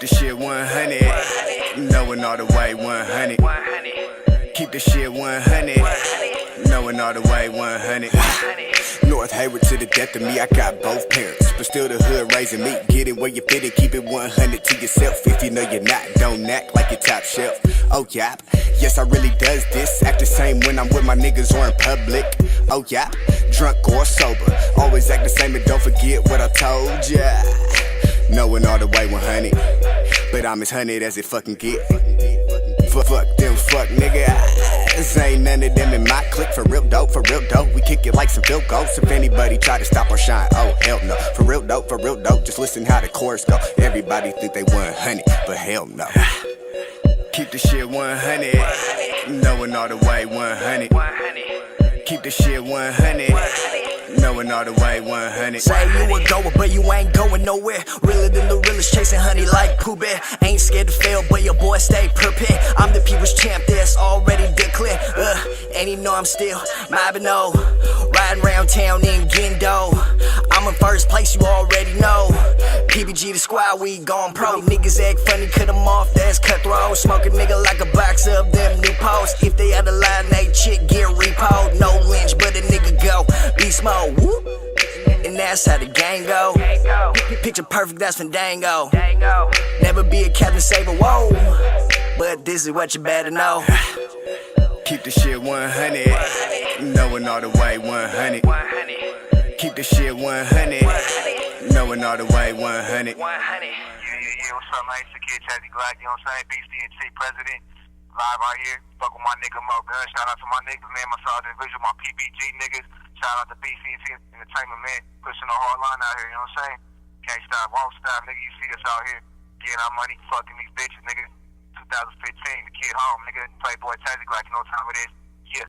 the shit 100, knowing all the way 100. Keep the shit 100, knowing all the way 100. North Hayward to the death of me, I got both parents, but still the hood raising me. Get it where you fit it, keep it 100 to yourself. If you know you're not, don't act like you're top shelf. Oh yeah, yes I really does this. Act the same when I'm with my niggas or in public. Oh yeah, drunk or sober, always act the same and don't forget what I told ya. Knowing all the way 100, but I'm as 100 as it fucking get. Fuck them fuck nigga, this ain't none of them in my clique. For real dope, we kick it like some field goals. If anybody try to stop our shine, oh hell no. For real dope, just listen how the chorus go. Everybody think they 100, but hell no. Keep the shit 100, knowing all the way 100. Keep the shit 100, knowing all the way 100. Say you a goer, but you ain't going nowhere. Realer than the realest, chasing honey like Pooh Bear. Ain't scared to fail, but your boy stay prepared. I'm the people's champ, that's already declared. And you know I'm still mobbing, oh. Riding around town in Gendo. I'm in first place, you already know. PBG the squad, we gone pro. Niggas act funny, cut them off, that's cutthroat. Smoke a nigga like a box of them new posts. If they out of line, they chick get repoed. No lynch, but a nigga go beast mode. Whoop. And that's how the gang go. Picture perfect, that's Fandango. Never be a Captain Saber, whoa. But this is what you better know. Keep the shit 100, knowing all the way 100. Keep the shit 100, knowing all the way 100. Yeah, what's up, man? It's the kid, Chazzy Glock, you know what I'm saying? BCNT president, live out here. Fuck with my nigga Mo Gun. Shout out to my niggas, man. My Sergeant Visual, my PPG niggas. Shout out to BCNT Entertainment, man. Pushing a hard line out here, you know what I'm saying? Can't stop, won't stop, nigga. You see us out here getting our money, fucking these bitches, nigga. 2015, the kid home, nigga. Playboy Chazzy Glock, you know what time it is.